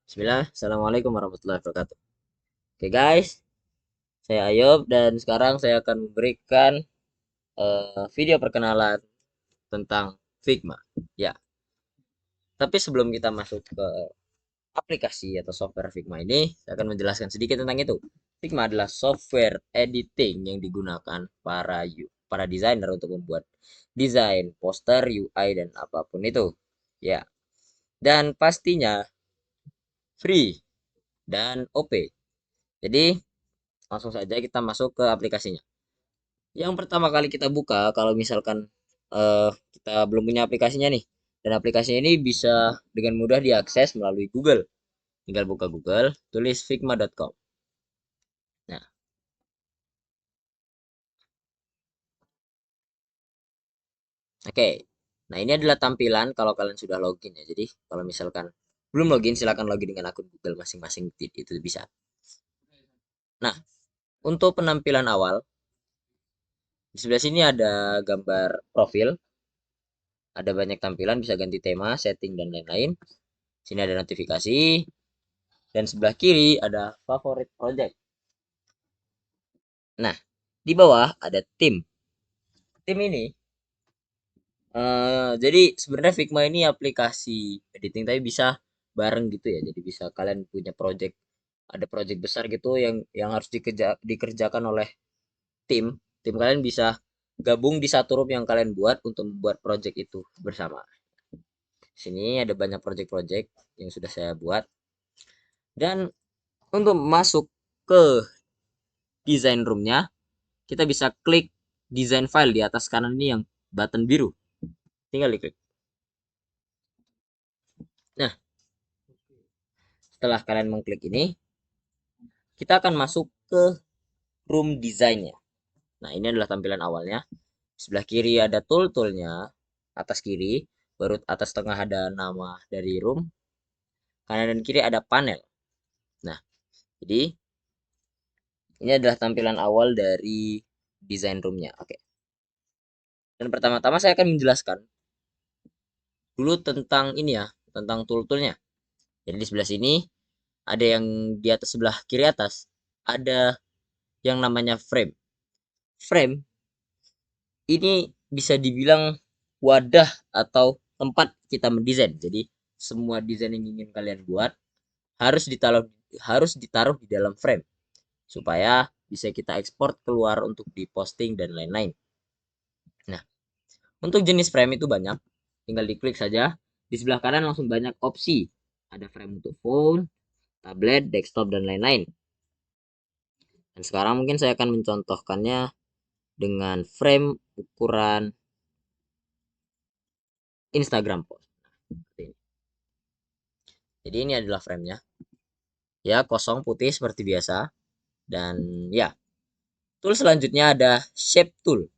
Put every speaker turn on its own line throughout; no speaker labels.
Bismillah, Assalamualaikum warahmatullahi wabarakatuh. Oke guys, saya Ayub dan sekarang saya akan memberikan video perkenalan tentang Figma. Ya, tapi sebelum kita masuk ke aplikasi atau software Figma ini, saya akan menjelaskan sedikit tentang itu. Figma adalah software editing yang digunakan para desainer untuk membuat desain, poster, UI dan apapun itu. Ya, dan pastinya free dan OP. Jadi, langsung saja kita masuk ke aplikasinya. Yang pertama kali kita buka, kalau misalkan kita belum punya aplikasinya nih, dan aplikasinya ini bisa dengan mudah diakses melalui Google. Tinggal buka Google, tulis figma.com. Nah, oke. Nah, ini adalah tampilan kalau kalian sudah login ya. Jadi, kalau misalkan belum login, silakan login dengan akun Google masing-masing, itu bisa. Nah, untuk penampilan awal, di sebelah sini ada gambar profil, ada banyak tampilan, bisa ganti tema, setting, dan lain-lain. Sini ada notifikasi, dan sebelah kiri ada favorit project. Nah, di bawah ada tim. Tim ini, jadi sebenarnya Figma ini aplikasi editing tapi bisa bareng gitu ya. Jadi bisa kalian punya project, ada project besar gitu yang harus dikerjakan oleh tim. Tim kalian bisa gabung di satu room yang kalian buat untuk membuat project itu bersama. Sini ada banyak project-project yang sudah saya buat. Dan untuk masuk ke design roomnya, kita bisa klik design file di atas kanan ini yang button biru. Tinggal diklik. Nah, setelah kalian mengklik ini, kita akan masuk ke room design-nya. Nah, ini adalah tampilan awalnya. Sebelah kiri ada tool-toolnya, atas kiri, baru atas tengah ada nama dari room, kanan dan kiri ada panel. Nah, jadi ini adalah tampilan awal dari design room-nya. Oke. Dan pertama-tama saya akan menjelaskan dulu tentang ini ya, tentang tool-toolnya. Jadi di sebelah sini ada yang di atas sebelah kiri atas ada yang namanya frame. Frame ini bisa dibilang wadah atau tempat kita mendesain. Jadi semua desain yang ingin kalian buat harus ditaruh harus ditaruh di dalam frame supaya bisa kita ekspor keluar untuk diposting dan lain-lain. Nah, untuk jenis frame itu banyak. Tinggal diklik saja. Di sebelah kanan langsung banyak opsi. Ada frame untuk phone, tablet, desktop dan lain-lain. Dan sekarang mungkin saya akan mencontohkannya dengan frame ukuran Instagram post. Jadi ini adalah framenya. Ya, kosong putih seperti biasa. Dan ya, tool selanjutnya ada shape tool.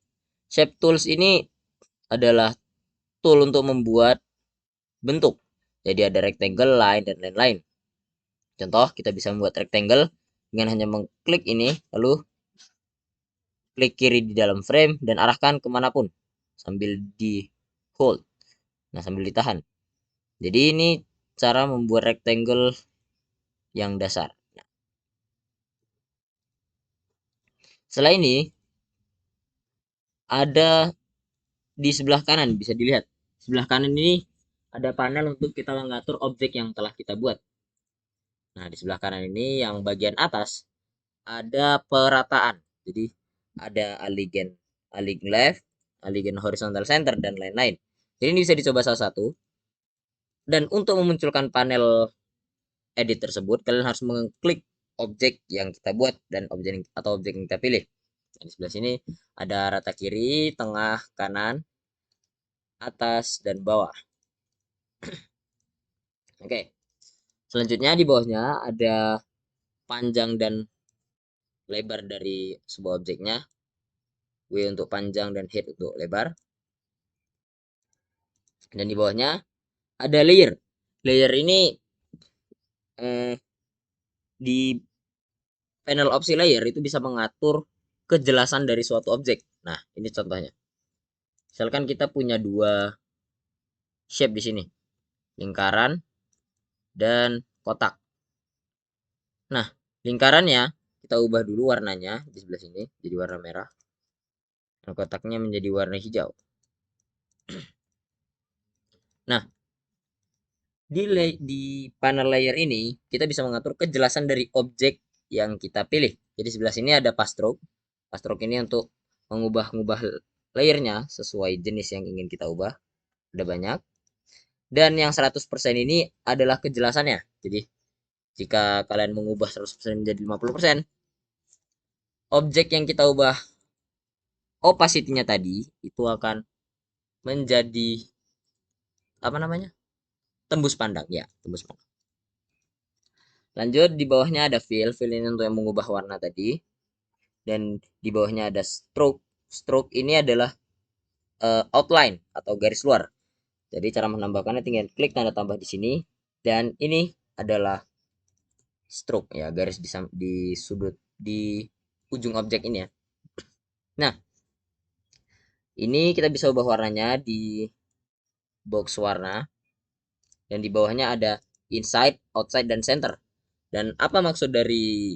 Shape tools ini adalah tool untuk membuat bentuk. Jadi ada rectangle, line, dan lain-lain. Contoh, kita bisa membuat rectangle dengan hanya mengklik ini, lalu klik kiri di dalam frame dan arahkan kemanapun sambil di hold. Nah, sambil ditahan. Jadi ini cara membuat rectangle yang dasar. Setelah ini ada di sebelah kanan, bisa dilihat. Sebelah kanan ini ada panel untuk kita mengatur objek yang telah kita buat. Nah, di sebelah kanan ini yang bagian atas ada perataan. Jadi ada align left, align horizontal center dan lain-lain. Jadi ini bisa dicoba salah satu. Dan untuk memunculkan panel edit tersebut, kalian harus mengklik objek yang kita buat dan objek yang kita pilih. Nah, di sebelah sini ada rata kiri, tengah, kanan, atas, dan bawah. Oke. Selanjutnya di bawahnya ada panjang dan lebar dari sebuah objeknya. W untuk panjang dan height untuk lebar. Dan di bawahnya ada layer. Layer ini eh, di panel opsi layer itu bisa mengatur kejelasan dari suatu objek. Nah, ini contohnya. Misalkan kita punya dua shape di sini, lingkaran dan kotak. Nah, lingkarannya kita ubah dulu warnanya di sebelah sini jadi warna merah. Dan kotaknya menjadi warna hijau. Nah, di panel layer ini kita bisa mengatur kejelasan dari objek yang kita pilih. Jadi sebelah sini ada path stroke. Path stroke ini untuk mengubah-ubah layernya sesuai jenis yang ingin kita ubah. Ada banyak. Dan yang 100% ini adalah kejelasannya. Jadi jika kalian mengubah 100% menjadi 50%, objek yang kita ubah opacity-nya tadi itu akan menjadi apa namanya? Tembus pandang ya, tembus pandang. Lanjut di bawahnya ada fill. Fill ini untuk yang mengubah warna tadi. Dan di bawahnya ada stroke. Stroke ini adalah outline atau garis luar. Jadi cara menambahkannya tinggal klik tanda tambah di sini dan ini adalah stroke ya, garis di sudut di ujung objek ini ya. Nah, ini kita bisa ubah warnanya di box warna dan di bawahnya ada inside, outside dan center. Dan apa maksud dari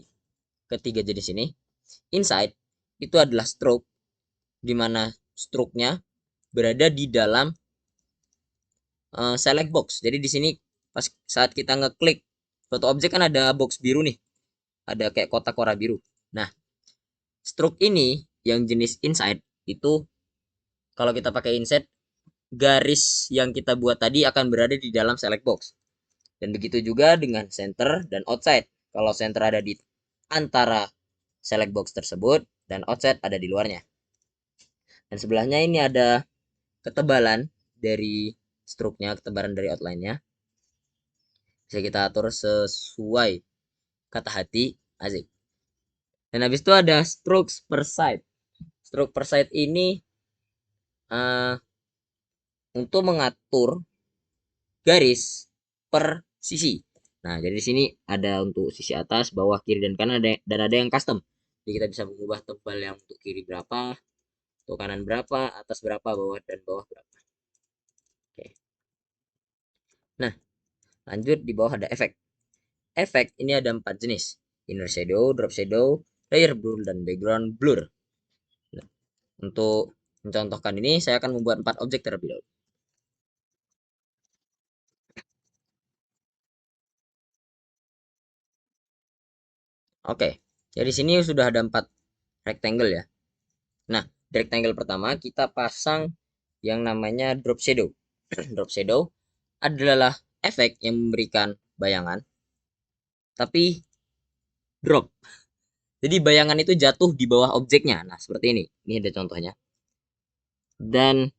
ketiga jenis ini? Inside itu adalah stroke di mana stroke-nya berada di dalam select box. Jadi di sini pas saat kita ngeklik suatu objek kan ada box biru nih. Ada kayak kotak warna biru. Nah, stroke ini yang jenis inside itu kalau kita pakai inside garis yang kita buat tadi akan berada di dalam select box. Dan begitu juga dengan center dan outside. Kalau center ada di antara select box tersebut dan outside ada di luarnya. Dan sebelahnya ini ada ketebalan dari stroke-nya, ketebalan dari outline-nya. Bisa kita atur sesuai kata hati, asik. Dan habis itu ada strokes per side. Stroke per side ini uh, untuk mengatur garis per sisi. Nah, jadi di sini ada untuk sisi atas, bawah, kiri, dan kanan dan ada yang custom. Jadi kita bisa mengubah tebal yang untuk kiri berapa, untuk kanan berapa, atas berapa, bawah dan bawah berapa. Oke. Nah, lanjut di bawah ada efek. Efek ini ada 4 jenis. Inner shadow, drop shadow, layer blur, dan background blur. Nah, untuk mencontohkan ini, saya akan membuat 4 objek terlebih dahulu. Oke, jadi sini sudah ada 4 rectangle ya. Nah, di rectangle pertama kita pasang yang namanya drop shadow. Drop shadow adalah efek yang memberikan bayangan, tapi drop. Jadi bayangan itu jatuh di bawah objeknya. Nah, seperti ini. Ini ada contohnya. Dan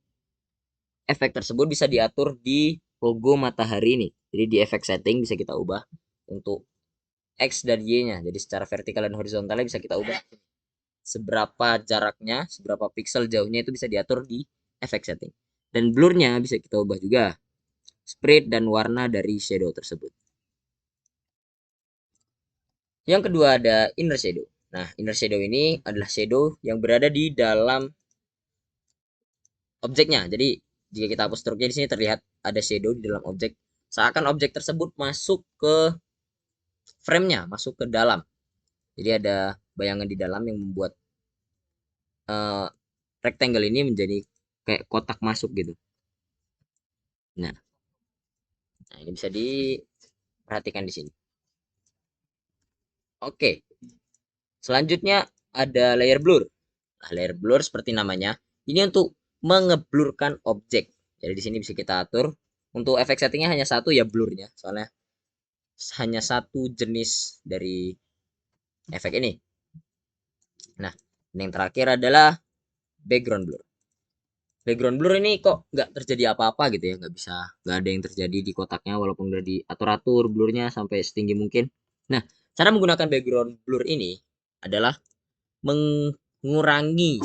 efek tersebut bisa diatur di logo matahari ini. Jadi di efek setting bisa kita ubah untuk X dan Y-nya. Jadi secara vertikal dan horizontalnya bisa kita ubah. Seberapa jaraknya, seberapa pixel jauhnya itu bisa diatur di efek setting. Dan blurnya bisa kita ubah juga. Spread dan warna dari shadow tersebut. Yang kedua ada inner shadow. Nah, inner shadow ini adalah shadow yang berada di dalam objeknya. Jadi jika kita hapus stroke-nya di sini terlihat ada shadow di dalam objek. Seakan objek tersebut masuk ke frame-nya, masuk ke dalam. Jadi ada bayangan di dalam yang membuat uh, rectangle ini menjadi kayak kotak masuk gitu. Nah, ini bisa diperhatikan di sini. Oke, selanjutnya ada layer blur. Nah, layer blur seperti namanya, ini untuk mengeblurkan objek. Jadi di sini bisa kita atur. Untuk efek settingnya hanya satu ya blurnya, soalnya hanya satu jenis dari efek ini. Nah, yang terakhir adalah background blur. Background blur ini kok nggak terjadi apa-apa gitu ya, nggak ada yang terjadi di kotaknya walaupun udah diatur-atur blurnya sampai setinggi mungkin. Nah, cara menggunakan background blur ini adalah mengurangi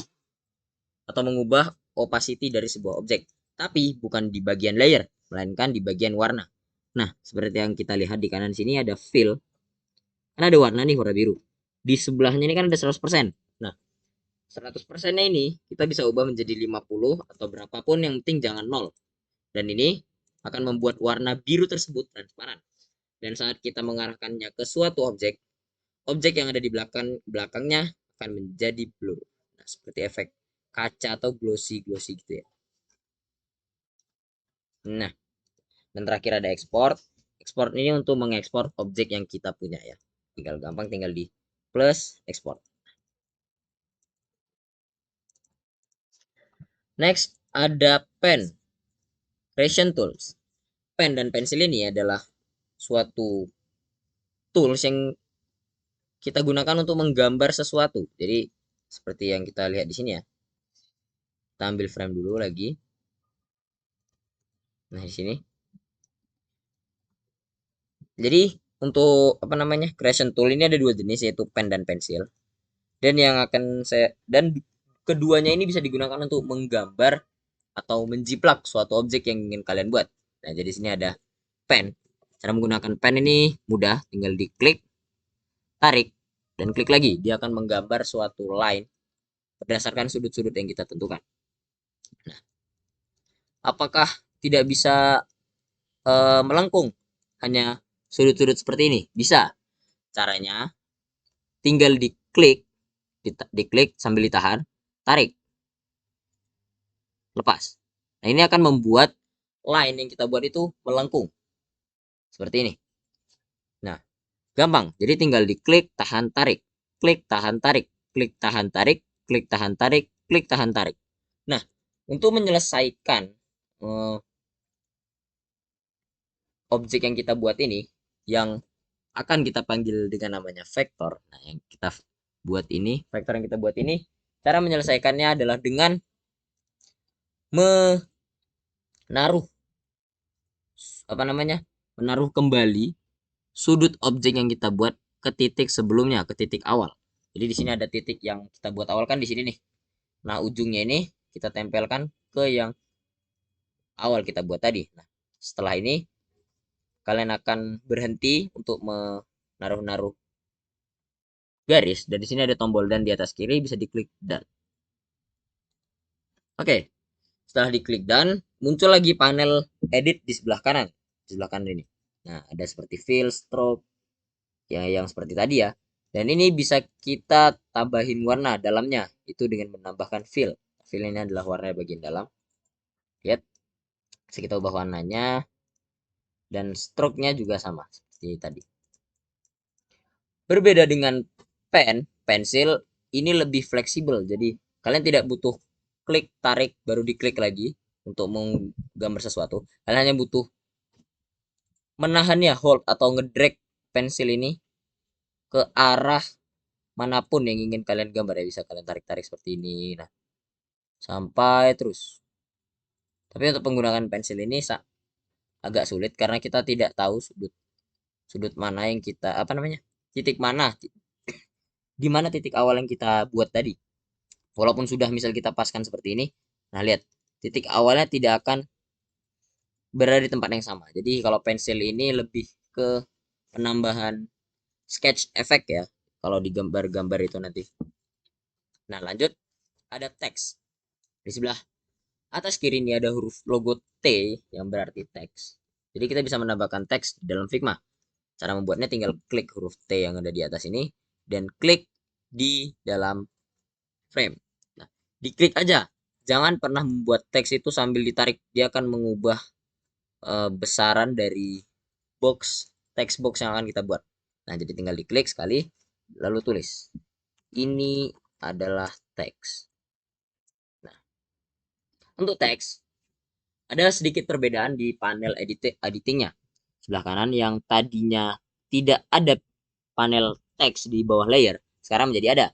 atau mengubah opacity dari sebuah objek, tapi bukan di bagian layer, melainkan di bagian warna. Nah, seperti yang kita lihat di kanan sini ada fill, kan ada warna nih, warna biru. Di sebelahnya ini kan ada 100%. Nah, 100%-nya ini kita bisa ubah menjadi 50 atau berapapun, yang penting jangan 0. Dan ini akan membuat warna biru tersebut transparan. Dan saat kita mengarahkannya ke suatu objek, objek yang ada di belakangnya akan menjadi blur. Nah, seperti efek kaca atau glossy gitu ya. Nah, dan terakhir ada export. Export ini untuk mengekspor objek yang kita punya ya. Tinggal di plus export. Next ada pen, creation tools. Pen dan pensil ini adalah suatu tools yang kita gunakan untuk menggambar sesuatu. Jadi seperti yang kita lihat di sini ya. Kita ambil frame dulu lagi. Nah, di sini. Jadi untuk apa namanya? Creation tool ini ada dua jenis, yaitu pen dan pensil. Dan yang akan saya dan keduanya ini bisa digunakan untuk menggambar atau menjiplak suatu objek yang ingin kalian buat. Nah, jadi sini ada pen. Cara menggunakan pen ini mudah, tinggal diklik, tarik, dan klik lagi. Dia akan menggambar suatu line berdasarkan sudut-sudut yang kita tentukan. Nah, apakah tidak bisa melengkung hanya sudut-sudut seperti ini? Bisa. Caranya tinggal diklik sambil ditahan, tarik, lepas. Nah, ini akan membuat line yang kita buat itu melengkung. Seperti ini. Nah, gampang. Jadi tinggal diklik, tahan, tarik. Klik, tahan, tarik. Klik, tahan, tarik. Klik, tahan, tarik. Klik, tahan, tarik. Nah, untuk menyelesaikan objek yang kita buat ini, yang akan kita panggil dengan namanya vektor. Nah, yang kita buat ini, vektor yang kita buat ini, cara menyelesaikannya adalah dengan menaruh apa namanya? Menaruh kembali sudut objek yang kita buat ke titik sebelumnya, ke titik awal. Jadi di sini ada titik yang kita buat awal kan di sini nih. Nah, ujungnya ini kita tempelkan ke yang awal kita buat tadi. Nah, setelah ini kalian akan berhenti untuk menaruh-naruh garis, dan di sini ada tombol dan di atas kiri bisa diklik dan. Oke, setelah diklik dan muncul lagi panel edit di sebelah kanan, ini. Nah, ada seperti fill, stroke, ya yang seperti tadi ya. Dan ini bisa kita tambahin warna dalamnya itu dengan menambahkan fill. Fill ini adalah warna bagian dalam. Lihat, bisa kita ubah warnanya, dan stroke-nya juga sama seperti tadi. Berbeda dengan pensil ini lebih fleksibel. Jadi kalian tidak butuh klik tarik baru diklik lagi untuk menggambar sesuatu. Kalian hanya butuh menahannya, hold atau ngedrag pensil ini ke arah manapun yang ingin kalian gambar ya. Bisa kalian tarik-tarik seperti ini. Nah, sampai terus. Tapi untuk penggunaan pensil ini agak sulit karena kita tidak tahu sudut mana yang kita apa namanya? Titik mana di mana titik awal yang kita buat tadi. Walaupun sudah misal kita paskan seperti ini, nah lihat, titik awalnya tidak akan berada di tempat yang sama. Jadi kalau pensil ini lebih ke penambahan sketch effect ya, kalau di gambar-gambar itu nanti. Nah, lanjut, ada teks. Di sebelah atas kiri ini ada huruf logo T yang berarti teks. Jadi kita bisa menambahkan teks di dalam Figma. Cara membuatnya tinggal klik huruf T yang ada di atas ini dan klik di dalam frame. Nah, diklik aja. Jangan pernah membuat teks itu sambil ditarik. Dia akan mengubah besaran dari teks box yang akan kita buat. Nah, jadi tinggal diklik sekali, lalu tulis. Ini adalah teks. Nah, untuk teks, ada sedikit perbedaan di panel editingnya. Sebelah kanan yang tadinya tidak ada panel teks di bawah layer, sekarang menjadi ada.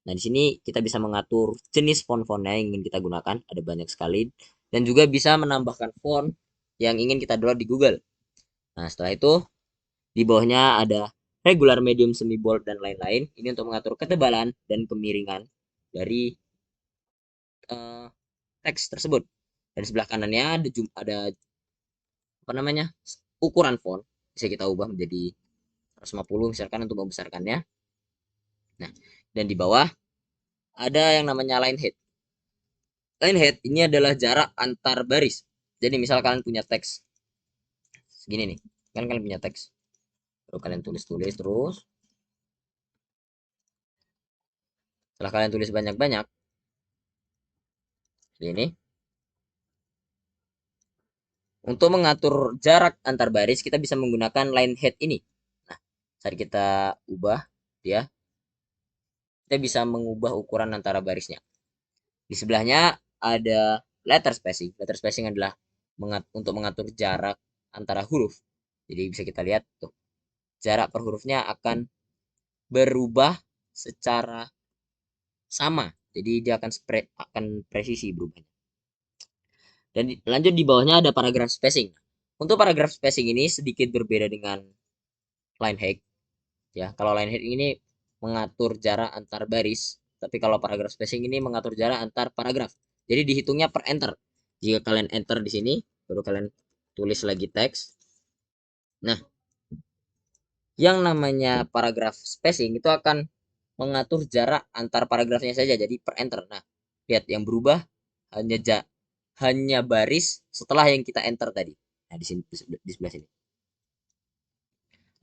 Nah, di sini kita bisa mengatur jenis font-fontnya yang ingin kita gunakan, ada banyak sekali, dan juga bisa menambahkan font yang ingin kita download di Google. Nah, setelah itu di bawahnya ada regular, medium, semi bold, dan lain-lain. Ini untuk mengatur ketebalan dan kemiringan dari teks tersebut. Dan sebelah kanannya ada apa namanya? Ukuran font. Bisa kita ubah menjadi 150 misalkan untuk membesarkannya. Nah, dan di bawah ada yang namanya line height. Line height ini adalah jarak antar baris. Jadi misal kalian punya teks segini nih, kan kalian punya teks, lalu kalian tulis terus, Setelah kalian tulis banyak-banyak, ini untuk mengatur jarak antar baris kita bisa menggunakan line head ini. Nah, saat kita ubah dia, kita bisa mengubah ukuran antara barisnya. Di sebelahnya ada letter spacing. Letter spacing adalah untuk mengatur jarak antara huruf. Jadi bisa kita lihat tuh, jarak per hurufnya akan berubah secara sama. Jadi dia akan presisi berubahnya. Dan lanjut di bawahnya ada paragraph spacing. Untuk paragraph spacing ini sedikit berbeda dengan line height ya. Kalau line height ini mengatur jarak antar baris, tapi kalau paragraph spacing ini mengatur jarak antar paragraf. Jadi dihitungnya per enter. Jika kalian enter di sini, baru kalian tulis lagi teks. Nah, yang namanya paragraph spacing itu akan mengatur jarak antar paragrafnya saja, jadi per enter. Nah, lihat yang berubah hanya baris setelah yang kita enter tadi. Nah, di sini di sebelah sini.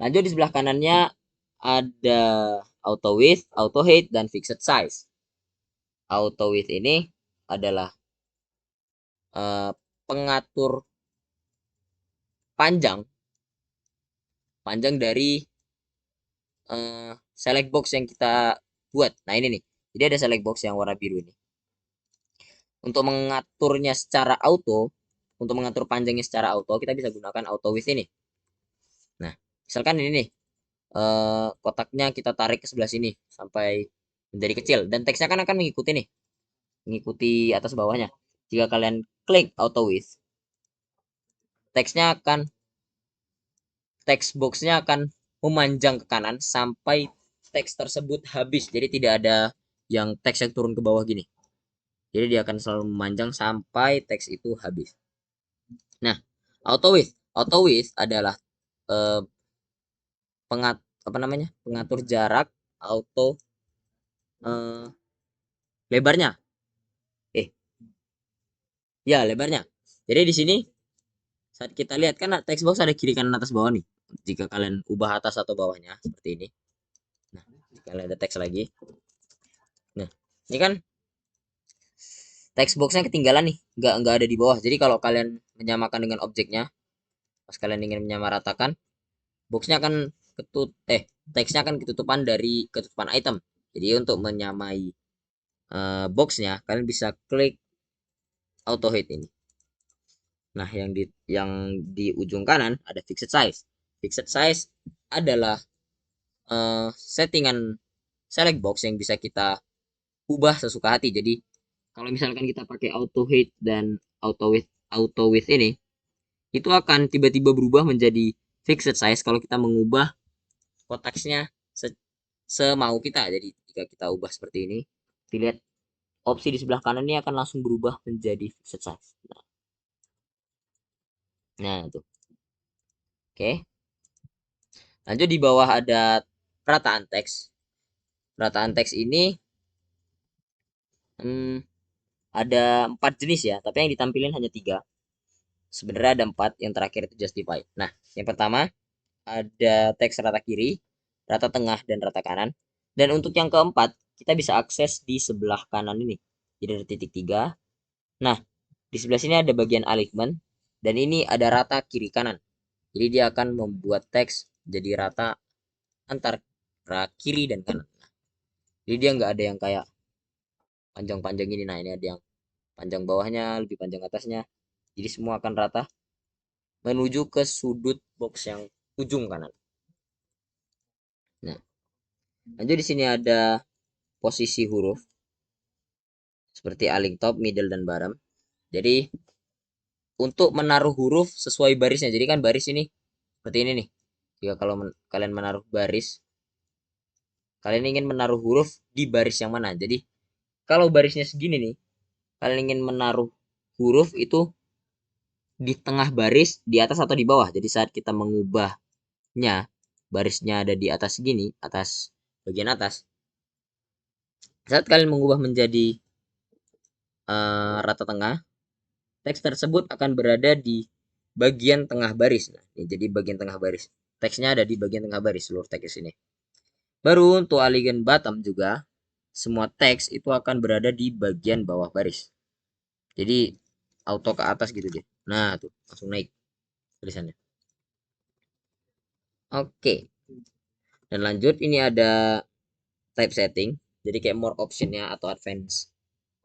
Lanjut di sebelah kanannya ada auto width, auto height, dan fixed size. Auto width ini adalah pengatur panjang dari select box yang kita buat. Nah ini nih, jadi ada select box yang warna biru ini. Untuk mengaturnya secara auto, untuk mengatur panjangnya secara auto, kita bisa gunakan auto width ini. Nah, misalkan ini nih, kotaknya kita tarik ke sebelah sini sampai menjadi kecil, dan teksnya kan akan mengikuti nih, mengikuti atas bawahnya. Jika kalian klik auto width, teks boxnya akan memanjang ke kanan sampai teks tersebut habis. Jadi tidak ada yang teks yang turun ke bawah gini. Jadi dia akan selalu memanjang sampai teks itu habis. Nah, auto width adalah eh, pengatur jarak auto eh, lebarnya. Eh, ya lebarnya. Jadi di sini saat kita lihat kan teks box ada kiri kanan atas bawah nih. Jika kalian ubah atas atau bawahnya seperti ini. Nah, jika kalian ada teks lagi. Nah, ini kan teks boxnya ketinggalan nih, nggak ada di bawah. Jadi kalau kalian menyamakan dengan objeknya, pas kalian ingin menyamaratakan, boxnya akan teksnya akan ketutupan item. Jadi untuk menyamai boxnya, kalian bisa klik auto hide ini. Nah, yang di ujung kanan ada fixed size. Fixed size adalah settingan select box yang bisa kita ubah sesuka hati. Jadi kalau misalkan kita pakai auto hide dan auto width ini, itu akan tiba-tiba berubah menjadi fixed size kalau kita mengubah konteksnya semau kita. Jadi jika kita ubah seperti ini, dilihat opsi di sebelah kanan ini akan langsung berubah menjadi fixed size. Nah itu. Oke. Lanjut di bawah ada perataan teks. Perataan teks ini ada 4 jenis ya, tapi yang ditampilin hanya 3. Sebenarnya ada 4, yang terakhir itu justify. Nah, yang pertama ada teks rata kiri, rata tengah, dan rata kanan. Dan untuk yang keempat, kita bisa akses di sebelah kanan ini. Jadi ada titik 3. Nah, di sebelah sini ada bagian alignment, dan ini ada rata kiri kanan. Jadi dia akan membuat teks jadi rata antar kiri dan kanan. Jadi dia nggak ada yang kayak panjang-panjang ini. Nah, ini ada yang panjang bawahnya, lebih panjang atasnya. Jadi semua akan rata menuju ke sudut box yang ujung kanan. Nah, lanjut di sini ada posisi huruf seperti align top, middle, dan bottom. Jadi untuk menaruh huruf sesuai barisnya. Jadi kan baris ini seperti ini nih. Jika kalau kalian menaruh baris, kalian ingin menaruh huruf di baris yang mana? Jadi kalau barisnya segini nih, kalian ingin menaruh huruf itu di tengah baris, di atas atau di bawah. Jadi saat kita mengubahnya, barisnya ada di atas segini, atas bagian atas. Saat kalian mengubah menjadi rata tengah, teks tersebut akan berada di bagian tengah baris. Nah, ini jadi bagian tengah baris. Teksnya ada di bagian tengah baris seluruh teks ini. Baru untuk align bottom juga semua teks itu akan berada di bagian bawah baris. Jadi auto ke atas gitu deh. Nah, tuh langsung naik tulisannya. Oke. Dan lanjut ini ada type setting. Jadi kayak more optionnya atau advanced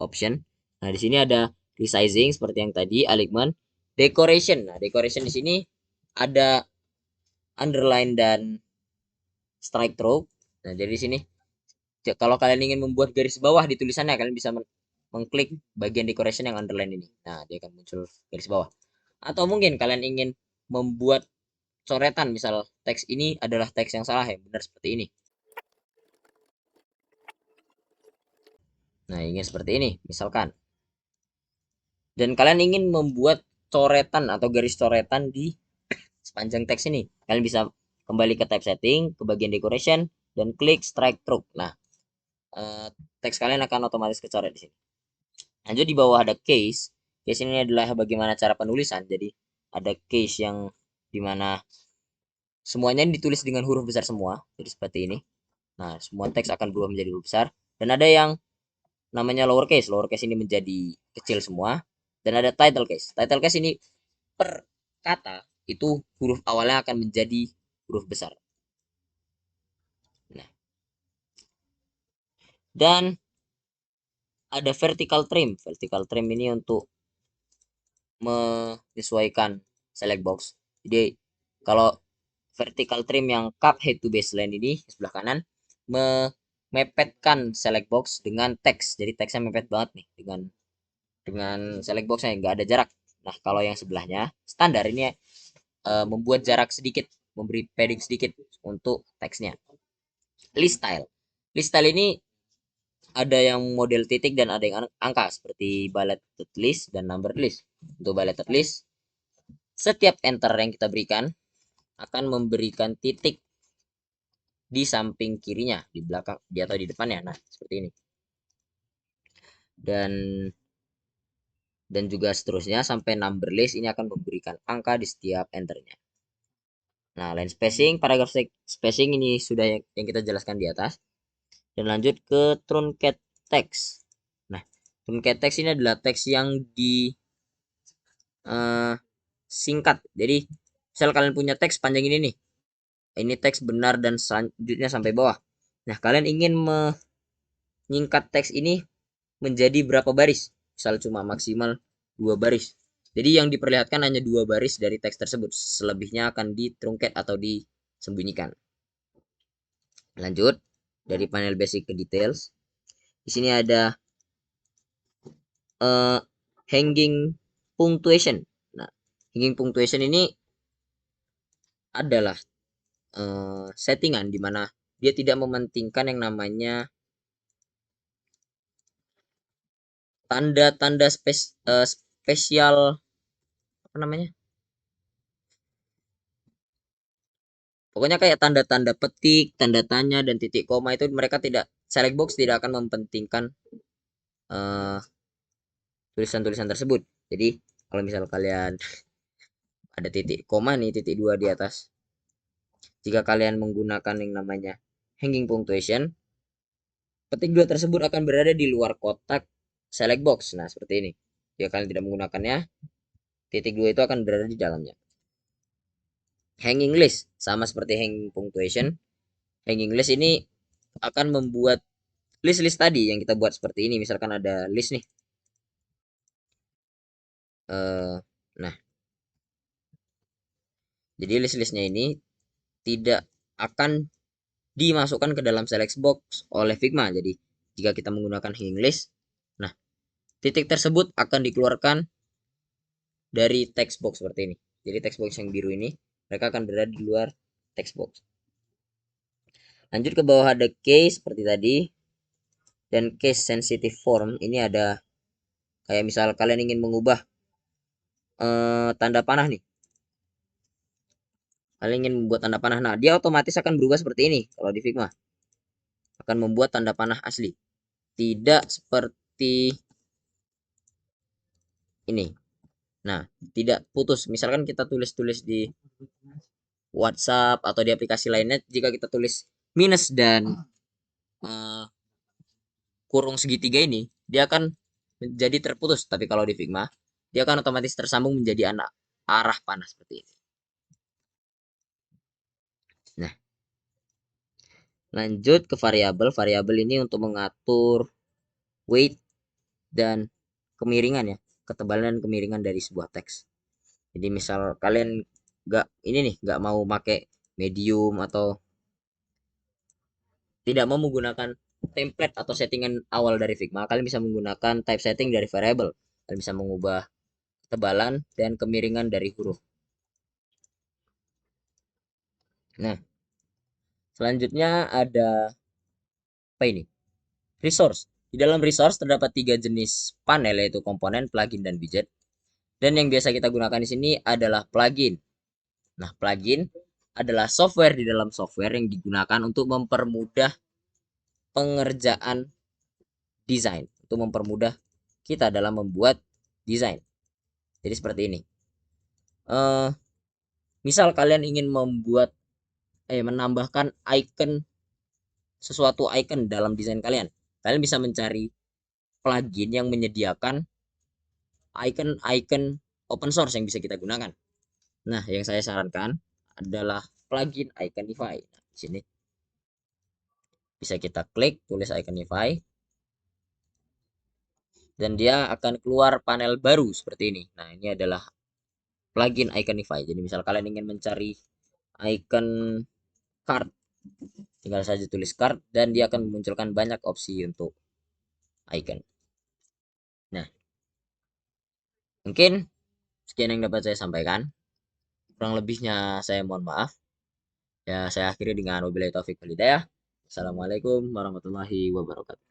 option. Nah, di sini ada resizing seperti yang tadi, alignment, decoration. Nah, decoration di sini ada underline dan strike through. Nah, jadi di sini kalau kalian ingin membuat garis bawah di tulisannya, kalian bisa mengklik bagian decoration yang underline ini. Nah, dia akan muncul garis bawah. Atau mungkin kalian ingin membuat coretan, misal teks ini adalah teks yang salah, yang benar seperti ini. Nah, ingin seperti ini, misalkan. Dan kalian ingin membuat coretan atau garis coretan di sepanjang teks ini. Kalian bisa kembali ke type setting, ke bagian decoration, dan klik strike through. Nah, teks kalian akan otomatis kecoret di sini. Lanjut di bawah ada case. Case ini adalah bagaimana cara penulisan. Jadi ada case yang dimana semuanya ditulis dengan huruf besar semua. Jadi seperti ini. Nah, semua teks akan berubah menjadi huruf besar. Dan ada yang namanya lowercase. Lowercase ini menjadi kecil semua. Dan ada title case. Title case ini per kata itu huruf awalnya akan menjadi huruf besar. Nah, dan ada vertical trim. Vertical trim ini untuk menyesuaikan select box. Jadi kalau vertical trim yang cup head to baseline ini sebelah kanan memepetkan select box dengan teks. Jadi teksnya mepet banget nih dengan select boxnya, nggak ada jarak. Nah, kalau yang sebelahnya standar ini membuat jarak sedikit, memberi padding sedikit untuk teksnya. List style. List style ini ada yang model titik dan ada yang angka seperti bulleted list dan numbered list. Untuk bulleted list, setiap enter yang kita berikan akan memberikan titik di samping kirinya, di belakang, di atau di depannya. Nah, seperti ini. Dan juga seterusnya sampai number list ini akan memberikan angka di setiap enternya. Nah, line spacing, paragraph spacing ini sudah yang kita jelaskan di atas. Dan lanjut ke truncated text. Nah, truncated text ini adalah teks yang di singkat. Jadi, misal kalian punya teks panjang ini nih. Ini teks benar dan selanjutnya sampai bawah. Nah, kalian ingin menyingkat teks ini menjadi berapa baris? Misal cuma maksimal 2 baris. Jadi yang diperlihatkan hanya 2 baris dari teks tersebut. Selebihnya akan ditrunket atau disembunyikan. Lanjut dari panel basic ke details. Di sini ada hanging punctuation. Nah, hanging punctuation ini adalah settingan di mana dia tidak mementingkan yang namanya tanda-tanda spesial, apa namanya? Pokoknya kayak tanda-tanda petik, tanda tanya, dan titik koma itu mereka tidak, select box tidak akan mementingkan tulisan-tulisan tersebut. Jadi kalau misal kalian ada titik koma nih, titik 2 di atas, jika kalian menggunakan yang namanya hanging punctuation, petik 2 tersebut akan berada di luar kotak select box. Nah, seperti ini. Jika kalian tidak menggunakannya, titik 2 itu akan berada di dalamnya. Hanging list sama seperti hanging punctuation. Hanging list ini akan membuat list-list tadi yang kita buat seperti ini. Misalkan ada list nih. Nah, jadi list-listnya ini tidak akan dimasukkan ke dalam select box oleh Figma. Jadi jika kita menggunakan hanging list, nah titik tersebut akan dikeluarkan dari text box seperti ini. Jadi text box yang biru ini mereka akan berada di luar text box. Lanjut ke bawah ada case seperti tadi, dan case sensitive form ini ada kayak misal kalian ingin mengubah tanda panah nih. Kalian ingin membuat tanda panah, nah dia otomatis akan berubah seperti ini. Kalau di Figma akan membuat tanda panah asli, tidak seperti ini. Nah, tidak putus. Misalkan kita tulis-tulis di WhatsApp atau di aplikasi lainnya, jika kita tulis minus dan kurung segitiga ini, dia akan menjadi terputus. Tapi kalau di Figma, dia akan otomatis tersambung menjadi anak arah panah seperti ini. Nah, lanjut ke variabel. Variabel ini untuk mengatur weight dan kemiringan ya, ketebalan dan kemiringan dari sebuah teks. Jadi misal kalian nggak mau pakai medium atau tidak mau menggunakan template atau settingan awal dari Figma, kalian bisa menggunakan type setting dari variable. Kalian bisa mengubah ketebalan dan kemiringan dari huruf. Nah, selanjutnya ada apa ini? Resource. Di dalam resource terdapat 3 jenis panel, yaitu komponen, plugin, dan widget. Dan yang biasa kita gunakan di sini adalah plugin. Nah, plugin adalah software di dalam software yang digunakan untuk mempermudah pengerjaan desain, untuk mempermudah kita dalam membuat desain. Jadi seperti ini. Eh, misal kalian ingin menambahkan icon, sesuatu icon dalam desain kalian, kalian bisa mencari plugin yang menyediakan icon-icon open source yang bisa kita gunakan. Nah, yang saya sarankan adalah plugin Iconify. Nah, di sini bisa kita klik tulis Iconify dan dia akan keluar panel baru seperti ini. Nah, ini adalah plugin Iconify. Jadi misal kalian ingin mencari icon card, tinggal saja tulis card dan dia akan memunculkan banyak opsi untuk icon. Nah, mungkin sekian yang dapat saya sampaikan. Kurang lebihnya saya mohon maaf. Ya, saya akhiri dengan wabillahi taufik wal hidayah. Assalamualaikum warahmatullahi wabarakatuh.